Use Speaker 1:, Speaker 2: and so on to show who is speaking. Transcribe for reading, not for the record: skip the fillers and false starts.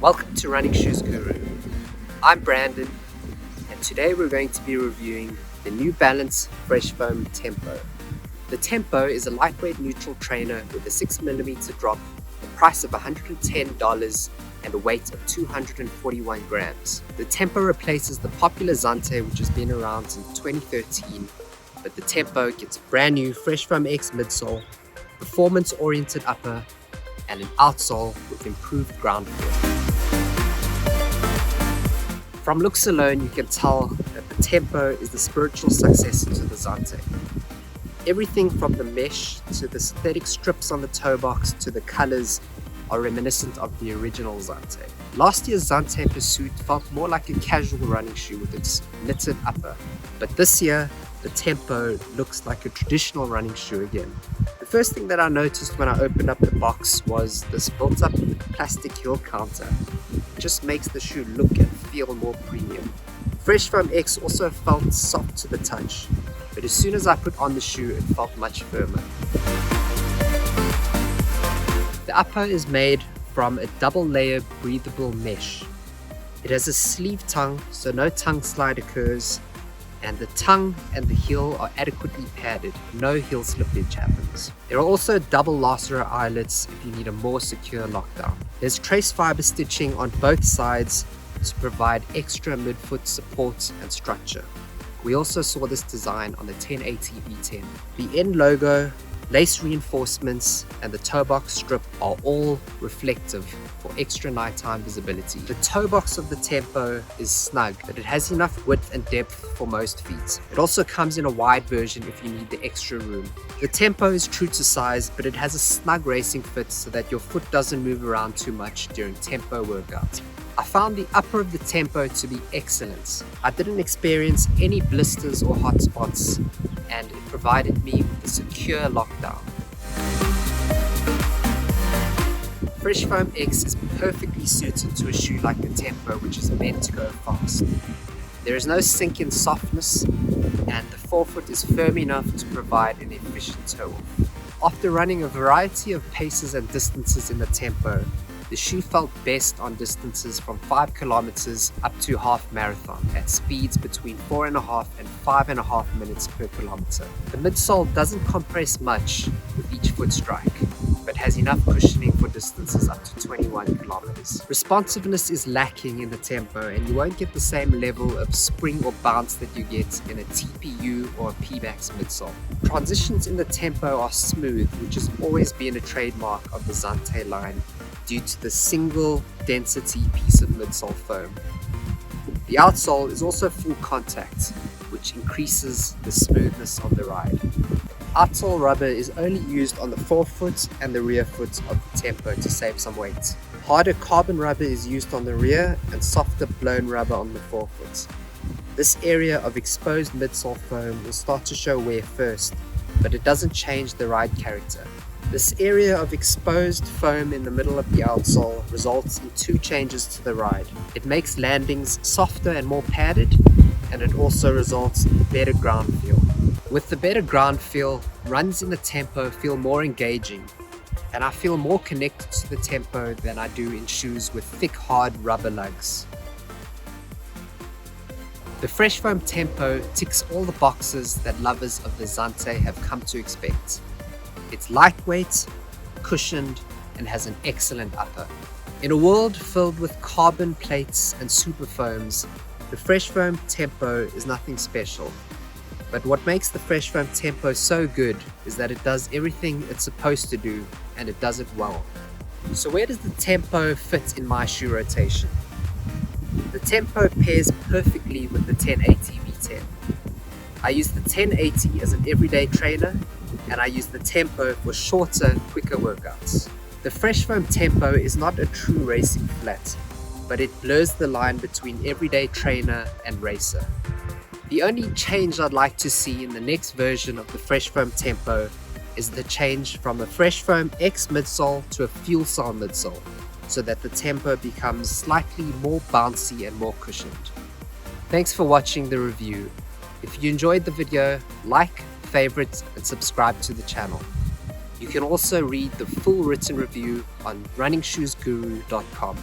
Speaker 1: Welcome to Running Shoes Guru. I'm Brandon, and today we're going to be reviewing the New Balance Fresh Foam Tempo. The Tempo is a lightweight neutral trainer with a 6mm drop, a price of $110 and a weight of 241 grams. The Tempo replaces the popular Zante, which has been around since 2013, but the Tempo gets a brand new Fresh Foam X midsole, performance-oriented upper, and an outsole with improved ground feel. From looks alone, you can tell that the Tempo is the spiritual successor to the Zante. Everything from the mesh to the synthetic strips on the toe box to the colors are reminiscent of the original Zante. Last year's Zante Pursuit felt more like a casual running shoe with its knitted upper, but this year the Tempo looks like a traditional running shoe again. The first thing that I noticed when I opened up the box was this built-up plastic heel counter. It just makes the shoe look and feel more premium. Fresh Foam X also felt soft to the touch, but as soon as I put on the shoe, it felt much firmer. The upper is made from a double-layer breathable mesh. It has a sleeve tongue, so no tongue slide occurs, and the tongue and the heel are adequately padded. No heel slippage happens. There are also double lacerer eyelets if you need a more secure lockdown. There's trace fiber stitching on both sides to provide extra midfoot support and structure. We also saw this design on the 1080 V10. The end logo, lace reinforcements, and the toe box strip are all reflective for extra nighttime visibility. The toe box of the Tempo is snug, but it has enough width and depth for most feet. It also comes in a wide version if you need the extra room. The Tempo is true to size, but it has a snug racing fit so that your foot doesn't move around too much during tempo workouts. I found the upper of the Tempo to be excellent. I didn't experience any blisters or hot spots, and it provided me with a secure lockdown. Fresh Foam X is perfectly suited to a shoe like the Tempo, which is meant to go fast. There is no sink in softness, and the forefoot is firm enough to provide an efficient toe-off. After running a variety of paces and distances in the Tempo, the shoe felt best on distances from 5 kilometers up to half marathon at speeds between 4.5 and 5.5 minutes per kilometer. The midsole doesn't compress much with each foot strike, but has enough cushioning for distances up to 21 kilometers. Responsiveness is lacking in the Tempo, and you won't get the same level of spring or bounce that you get in a TPU or a P-Max midsole. Transitions in the Tempo are smooth, which has always been a trademark of the Zante line, due to the single density piece of midsole foam. The outsole is also full contact, which increases the smoothness of the ride. Outsole rubber is only used on the forefoot and the rear foot of the Tempo to save some weight. Harder carbon rubber is used on the rear and softer blown rubber on the forefoot. This area of exposed midsole foam will start to show wear first, but it doesn't change the ride character. This area of exposed foam in the middle of the outsole results in two changes to the ride. It makes landings softer and more padded, and it also results in better ground feel. With the better ground feel, runs in the Tempo feel more engaging, and I feel more connected to the Tempo than I do in shoes with thick, hard rubber lugs. The Fresh Foam Tempo ticks all the boxes that lovers of the Zante have come to expect. It's lightweight, cushioned, and has an excellent upper. In a world filled with carbon plates and super foams, the Fresh Foam Tempo is nothing special. But what makes the Fresh Foam Tempo so good is that it does everything it's supposed to do, and it does it well. So where does the Tempo fit in my shoe rotation? The Tempo pairs perfectly with the 1080 V10. I use the 1080 as an everyday trainer, and I use the Tempo for shorter, quicker workouts. The Fresh Foam Tempo is not a true racing flat, but it blurs the line between everyday trainer and racer. The only change I'd like to see in the next version of the Fresh Foam Tempo is the change from a Fresh Foam X midsole to a Fuel Cell midsole, so that the Tempo becomes slightly more bouncy and more cushioned. Thanks for watching the review. If you enjoyed the video, like, favorite, and subscribe to the channel. You can also read the full written review on runningshoesguru.com.